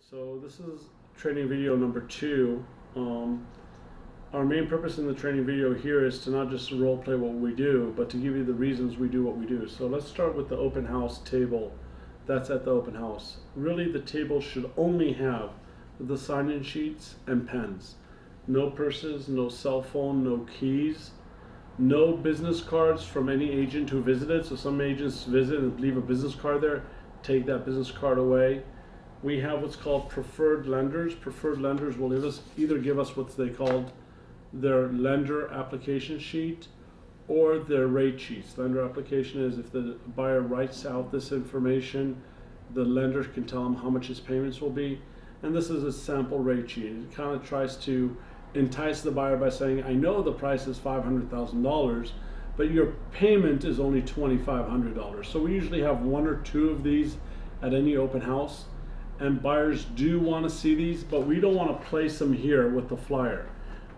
So this is training video number 2. Our main purpose in the training video here is to not just role play what we do, but to give you the reasons we do what we do. So let's start with the open house table that's at the open house. Really, the table should only have the sign-in sheets and pens. No purses, no cell phone, no keys, no business cards from any agent who visited. So some agents visit and leave a business card there. Take that business card away. We have what's called preferred lenders. Preferred lenders will either give us what they called their lender application sheet or their rate sheets. Lender application is if the buyer writes out this information, the lender can tell them how much his payments will be. And this is a sample rate sheet. It kind of tries to entice the buyer by saying, I know the price is $500,000, but your payment is only $2,500. So we usually have 1 or 2 of these at any open house. And buyers do want to see these, but we don't want to place them here with the flyer.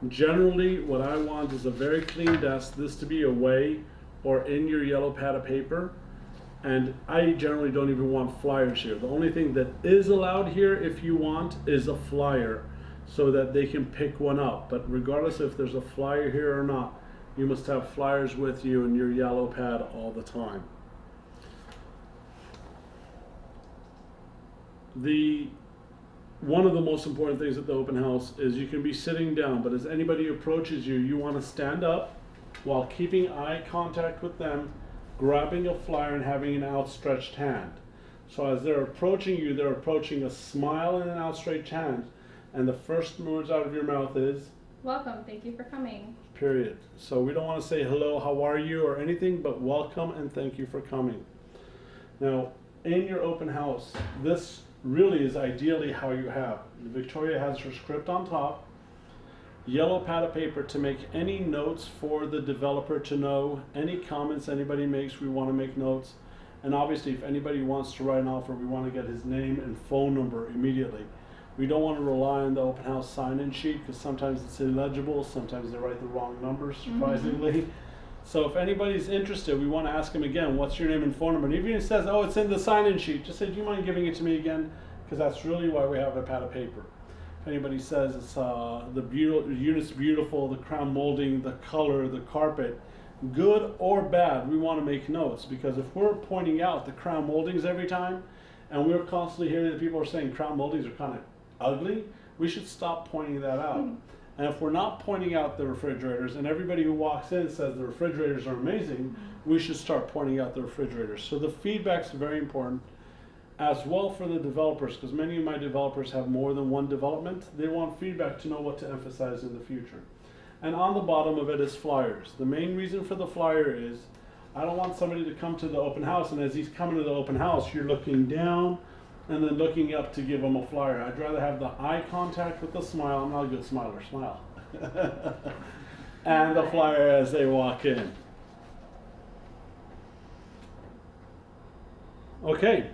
Generally, what I want is a very clean desk, this to be away or in your yellow pad of paper. And I generally don't even want flyers here. The only thing that is allowed here, if you want, is a flyer so that they can pick one up. But regardless if there's a flyer here or not, you must have flyers with you in your yellow pad all the time. One of the most important things at the open house is you can be sitting down, but as anybody approaches you, you want to stand up while keeping eye contact with them, grabbing a flyer and having an outstretched hand. So as they're approaching you, they're approaching a smile and an outstretched hand, and the first words out of your mouth is, welcome, thank you for coming. Period. So we don't want to say hello, how are you, or anything, but welcome and thank you for coming. Now, in your open house, this really is ideally how you have. Victoria has her script on top, yellow pad of paper to make any notes for the developer to know, any comments anybody makes, we want to make notes. And obviously if anybody wants to write an offer, we want to get his name and phone number immediately. We don't want to rely on the open house sign-in sheet because sometimes it's illegible, sometimes they write the wrong numbers, surprisingly. So if anybody's interested, we want to ask them again, what's your name and phone number? And even if it says, oh, it's in the sign-in sheet, just say, do you mind giving it to me again? Because that's really why we have a pad of paper. If anybody says it's the unit's beautiful, the crown molding, the color, the carpet, good or bad, we want to make notes. Because if we're pointing out the crown moldings every time, and we're constantly hearing that people are saying crown moldings are kind of ugly, we should stop pointing that out. And if we're not pointing out the refrigerators, and everybody who walks in says the refrigerators are amazing, we should start pointing out the refrigerators. So the feedback's very important as well for the developers, because many of my developers have more than one development. They want feedback to know what to emphasize in the future. And on the bottom of it is flyers. The main reason for the flyer is I don't want somebody to come to the open house, and as he's coming to the open house, you're looking down and then looking up to give them a flyer. I'd rather have the eye contact with the smile. I'm not a good smiler, smile. And the flyer as they walk in. Okay.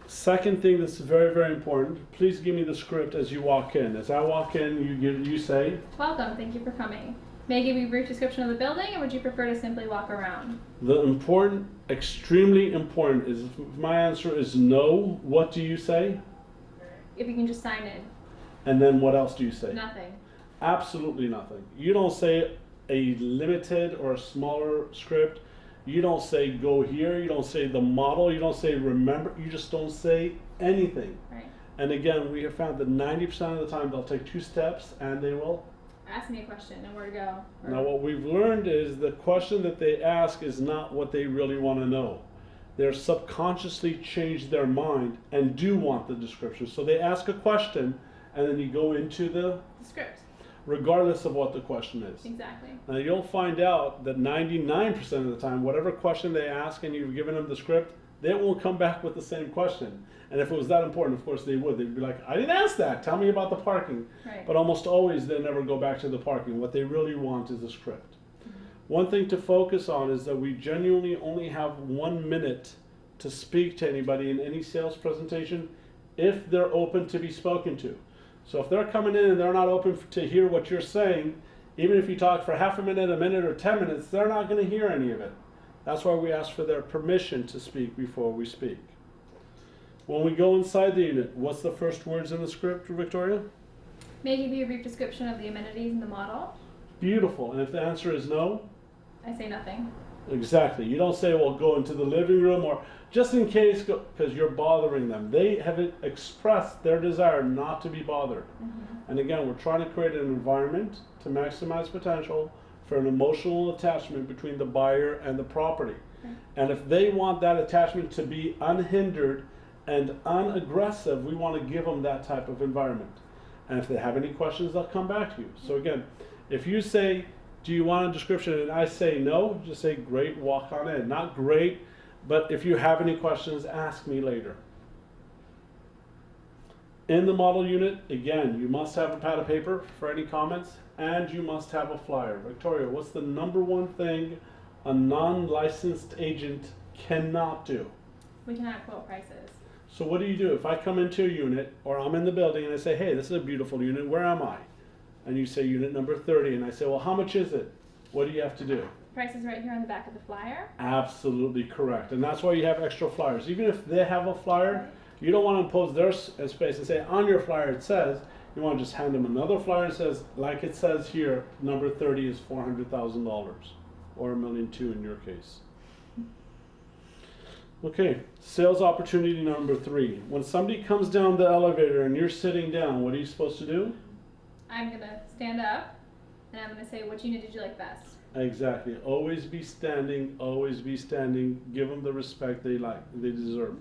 Second thing that's very, very important, please give me the script as you walk in. As I walk in, you say, welcome, thank you for coming. May I give you a brief description of the building, or would you prefer to simply walk around? The important, extremely important is, if my answer is no, what do you say? If you can just sign in. And then what else do you say? Nothing. Absolutely nothing. You don't say a limited or a smaller script. You don't say go here. You don't say the model. You don't say remember. You just don't say anything. Right. And again, we have found that 90% of the time they'll take 2 steps and they will ask me a question and where to go. Now what we've learned is the question that they ask is not what they really want to know. They're subconsciously changed their mind and do want the description. So they ask a question and then you go into the script, regardless of what the question is. Exactly. Now you'll find out that 99% of the time, whatever question they ask and you've given them the script, they won't come back with the same question. And if it was that important, of course they would. They'd be like, I didn't ask that. Tell me about the parking. Right. But almost always they never go back to the parking. What they really want is a script. One thing to focus on is that we genuinely only have 1 minute to speak to anybody in any sales presentation if they're open to be spoken to. So if they're coming in and they're not open to hear what you're saying, even if you talk for half a minute, or 10 minutes, they're not going to hear any of it. That's why we ask for their permission to speak before we speak. When we go inside the unit, what's the first words in the script, Victoria? May I give you a brief description of the amenities in the model? Beautiful. And if the answer is no, I say nothing. exactly. You don't say, well, go into the living room, or just in case, because you're bothering them. They have expressed their desire not to be bothered. And again, we're trying to create an environment to maximize potential for an emotional attachment between the buyer and the property. And if they want that attachment to be unhindered and unaggressive, we want to give them that type of environment. And if they have any questions, they'll come back to you. So again, if you say, do you want a description, and I say no, just say great, walk on in. Not great, but if you have any questions, ask me later. In the model unit, again, you must have a pad of paper for any comments, and you must have a flyer. Victoria, what's the number one thing a non-licensed agent cannot do? We cannot quote prices. So what do you do? If I come into a unit, or I'm in the building and I say, hey, this is a beautiful unit, where am I? And you say unit number 30, and I say, well, how much is it? What do you have to do? Price is right here on the back of the flyer. Absolutely correct. And that's why you have extra flyers. Even if they have a flyer, you don't want to impose their space and say, on your flyer it says, you want to just hand them another flyer and says, like it says here, number 30 is $400,000, or $1.2 million in your case. Okay, sales opportunity number 3. When somebody comes down the elevator and you're sitting down, what are you supposed to do? I'm going to stand up and I'm going to say, which unit did you like best? Exactly. Always be standing, always be standing. Give them the respect they deserve.